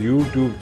YouTube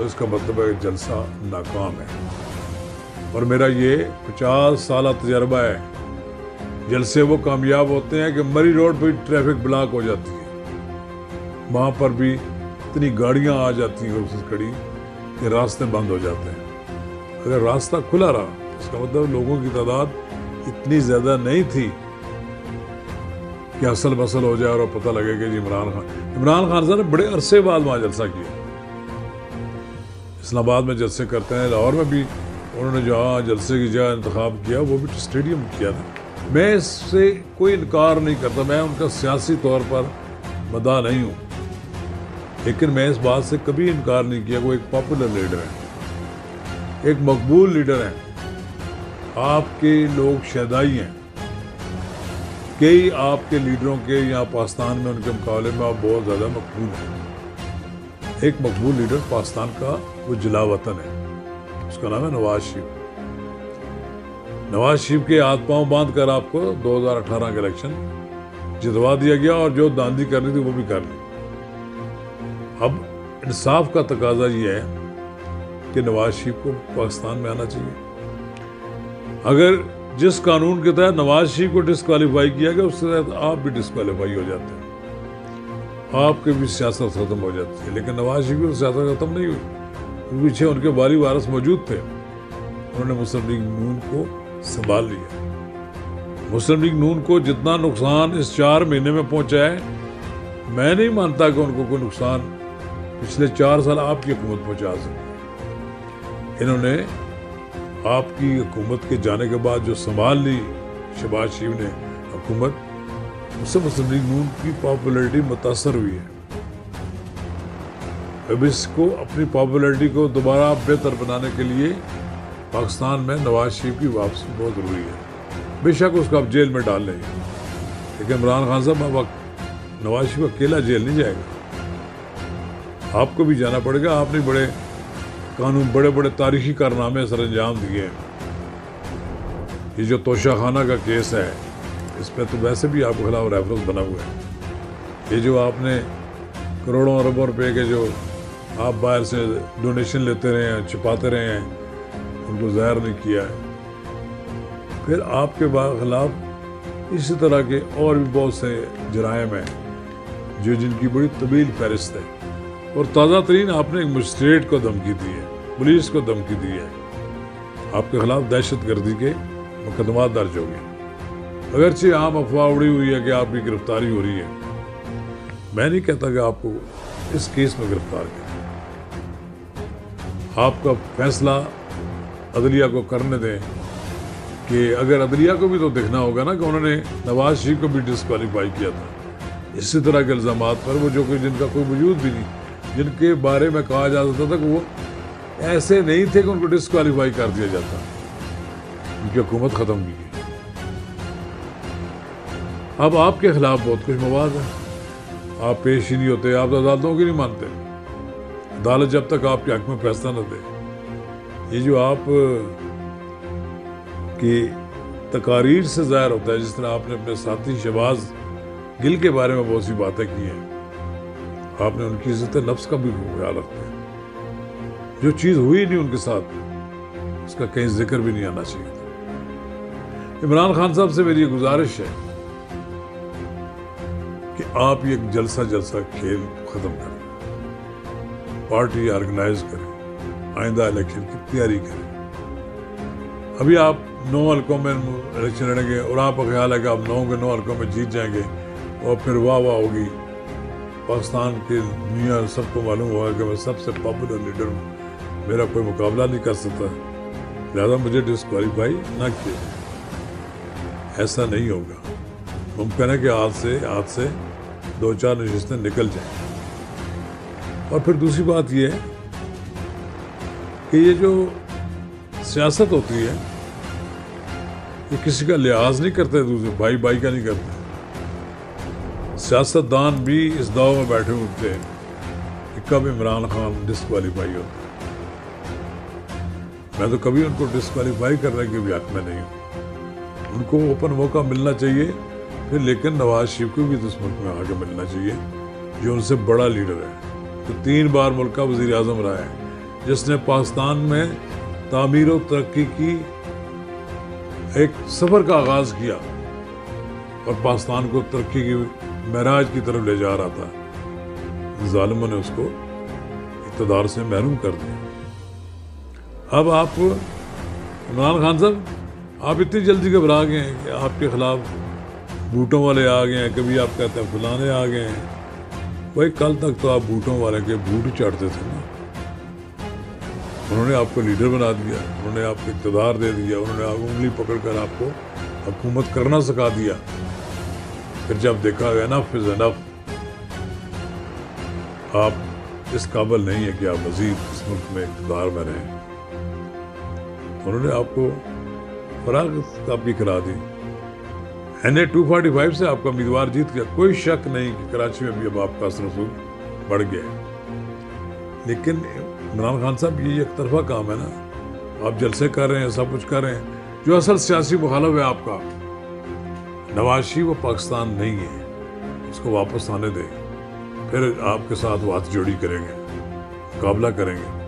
تو اس کا مطلب ہے کہ جلسہ ناکام ہے. اور میرا یہ 50 سالہ تجربہ ہے. جلسے وہ کامیاب ہوتے ہیں کہ مری روڈ پہ ٹریفک بلاک ہو جاتی ہے, وہاں پر بھی اتنی گاڑیاں آ جاتی ہیں کھڑی کہ راستے بند ہو جاتے ہیں. اگر راستہ کھلا رہا اس کا مطلب لوگوں کی تعداد اتنی زیادہ نہیں تھی کہ اصل مسل ہو جائے اور پتہ لگے کہ جی عمران خان صاحب نے بڑے عرصے بعد وہاں جلسہ کیا. اسلام آباد میں جلسے کرتے ہیں, لاہور میں بھی انہوں نے جہاں جلسے کی جگہ انتخاب کیا وہ بھی اسٹیڈیم کیا تھا. میں اس سے کوئی انکار نہیں کرتا, میں ان کا سیاسی طور پر مداح نہیں ہوں, لیکن میں اس بات سے کبھی انکار نہیں کیا. وہ ایک پاپولر لیڈر ہے, ایک مقبول لیڈر ہے. آپ کے لوگ شیدائی ہیں. کئی آپ کے لیڈروں کے یہاں پاکستان میں ان کے مقابلے میں آپ بہت زیادہ مقبول ہیں. ایک مقبول لیڈر پاکستان کا وہ جلا وطن ہے, اس کا نام ہے نواز شریف. نواز شریف کے ہاتھ پاؤں باندھ کر آپ کو 2018 کا الیکشن جتوا دیا گیا اور جو داندھی کرنی تھی وہ بھی کر لی. اب انصاف کا تقاضا یہ ہے کہ نواز شریف کو پاکستان میں آنا چاہیے. اگر جس قانون کے تحت نواز شریف کو ڈسکوالیفائی کیا گیا اس کے تحت آپ بھی ڈسکوالیفائی ہو جاتے ہیں, آپ کی بھی سیاست ختم ہو جاتی ہے. لیکن نواز شریف کی سیاست ختم نہیں ہوئی, پیچھے ان کے والی وارث موجود تھے, انہوں نے مسلم لیگ نون کو سنبھال لیا. مسلم لیگ نون کو جتنا نقصان اس 4 مہینے میں پہنچا ہے, میں نہیں مانتا کہ ان کو کوئی نقصان پچھلے 4 سال آپ کی حکومت پہنچا سکے. انہوں نے آپ کی حکومت کے جانے کے بعد جو سنبھال لی شہباز شریف نے حکومت, اس سے مسلم لیگ نون کی پاپولیرٹی متاثر ہوئی ہے. اب اس کو اپنی پاپولیرٹی کو دوبارہ بہتر بنانے کے لیے پاکستان میں نواز شریف کی واپسی بہت ضروری ہے. بے شک اس کو آپ جیل میں ڈال لیں گے, لیکن عمران خان صاحب اب نواز شریف اکیلا جیل نہیں جائے گا, آپ کو بھی جانا پڑے گا. آپ نے بڑے قانون بڑے بڑے تاریخی کارنامے سر انجام دیے ہیں. یہ جو توشہ خانہ کا کیس ہے اس پہ تو ویسے بھی آپ کے خلاف ریفرنس بنا ہوا ہے. یہ جو آپ نے کروڑوں اربوں روپے کے جو آپ باہر سے ڈونیشن لیتے رہے ہیں, چھپاتے رہے ہیں, ان کو ظاہر نہیں کیا ہے. پھر آپ کے خلاف اسی طرح کے اور بھی بہت سے جرائم ہیں جو جن کی بڑی طویل فہرست ہے. اور تازہ ترین آپ نے ایک مجسٹریٹ کو دھمکی دی ہے, پولیس کو دھمکی دی ہے. آپ کے خلاف دہشت گردی کے مقدمات درج ہو گئے. اگرچہ عام افواہ اڑی ہوئی ہے کہ آپ کی گرفتاری ہو رہی ہے, میں نہیں کہتا کہ آپ کو اس کیس میں گرفتار کریں. آپ کا فیصلہ عدلیہ کو کرنے دیں کہ اگر عدلیہ کو بھی تو دیکھنا ہوگا نا کہ انہوں نے نواز شریف کو بھی ڈسکوالیفائی کیا تھا. اسی طرح کے الزامات پر وہ جو کہ جن کا کوئی وجود بھی نہیں, جن کے بارے میں کہا جا سکتا تھا کہ وہ ایسے نہیں تھے کہ ان کو ڈسکوالیفائی کر دیا جاتا, ان کی حکومت ختم کی گئی. اب آپ کے خلاف بہت کچھ مواد ہے, آپ پیش ہی نہیں ہوتے, آپ عدالتوں کی نہیں مانتے. عدالت جب تک آپ کے حق میں فیصلہ نہ دے. یہ جو آپ کی تقاریر سے ظاہر ہوتا ہے, جس طرح آپ نے اپنے ساتھی شہباز گل کے بارے میں بہت سی باتیں کی ہیں, آپ نے ان کی عزت نفس کا بھی خیال رکھتے ہیں. جو چیز ہوئی نہیں ان کے ساتھ اس کا کہیں ذکر بھی نہیں آنا چاہیے تھا. عمران خان صاحب سے میری یہ گزارش ہے کہ آپ یہ جلسہ کھیل ختم کریں, پارٹی آرگنائز کریں, آئندہ الیکشن کی تیاری کریں. ابھی آپ 9 حلقوں میں الیکشن لڑیں گے اور آپ کا خیال ہے کہ آپ 9 کے 9 حلقوں میں جیت جائیں گے اور پھر واہ ہوگی. پاکستان کے دنیا سب کو معلوم ہوگا کہ میں سب سے پاپولر لیڈر ہوں, میرا کوئی مقابلہ نہیں کر سکتا, لہذا مجھے ڈسکوالیفائی نہ کیے. ایسا نہیں ہوگا. ممکن ہے کہ ہاتھ سے 2-4 نشستیں نکل جائیں. اور پھر دوسری بات یہ ہے کہ یہ جو سیاست ہوتی ہے یہ کسی کا لحاظ نہیں کرتے, دوسرے بھائی کا نہیں کرتے. سیاست دان بھی اس داؤ میں بیٹھے ہوتے ہیں کہ کب عمران خان ڈسکوالیفائی ہوتے ہیں. میں تو کبھی ان کو ڈسکوالیفائی کرنے کے بھی حق میں نہیں ہوں. ان کو اوپن موقع ملنا چاہیے. پھر لیکن نواز شریف کو بھی اس ملک میں آگے ملنا چاہیے جو ان سے بڑا لیڈر ہے, جو 3 بار ملک کا وزیر اعظم رہا ہے, جس نے پاکستان میں تعمیر و ترقی کی ایک سفر کا آغاز کیا اور پاکستان کو ترقی کی معراج کی طرف لے جا رہا تھا، ظالموں نے اس کو اقتدار سے محروم کر دیا۔ اب آپ عمران خان صاحب، آپ اتنی جلدی گھبرا گئے ہیں کہ آپ کے خلاف بوٹوں والے آ گئے ہیں، کبھی آپ کہتے ہیں فلانے آ گئے ہیں۔ بھائی کل تک تو آپ بوٹوں والے کے بوٹ ہی چڑھتے تھے نا، انہوں نے آپ کو لیڈر بنا دیا، انہوں نے آپ کو اقتدار دے دیا، انہوں نے آپ انگلی پکڑ کر آپ کو حکومت کرنا سکھا دیا۔ پھر جب دیکھا گیا انف از انف، آپ اس قابل نہیں ہے کہ آپ مزید اس ملک میں اقتدار میں رہیں، انہوں نے آپ کو فراغت کافی کرا دی۔ NA 245 سے آپ کا امیدوار جیت گیا، کوئی شک نہیں کہ کراچی میں بھی اب آپ کا اثر رسوخ بڑھ گیا ہے۔ لیکن عمران خان صاحب یہ ایک طرفہ کام ہے نا، آپ جلسے کر رہے ہیں، سب کچھ کر رہے ہیں، جو اصل سیاسی مخالف ہے آپ کا نواز شریف، وہ پاکستان نہیں ہے، اس کو واپس آنے دیں، پھر آپ کے ساتھ ہاتھ جوڑی کریں گے، مقابلہ کریں گے۔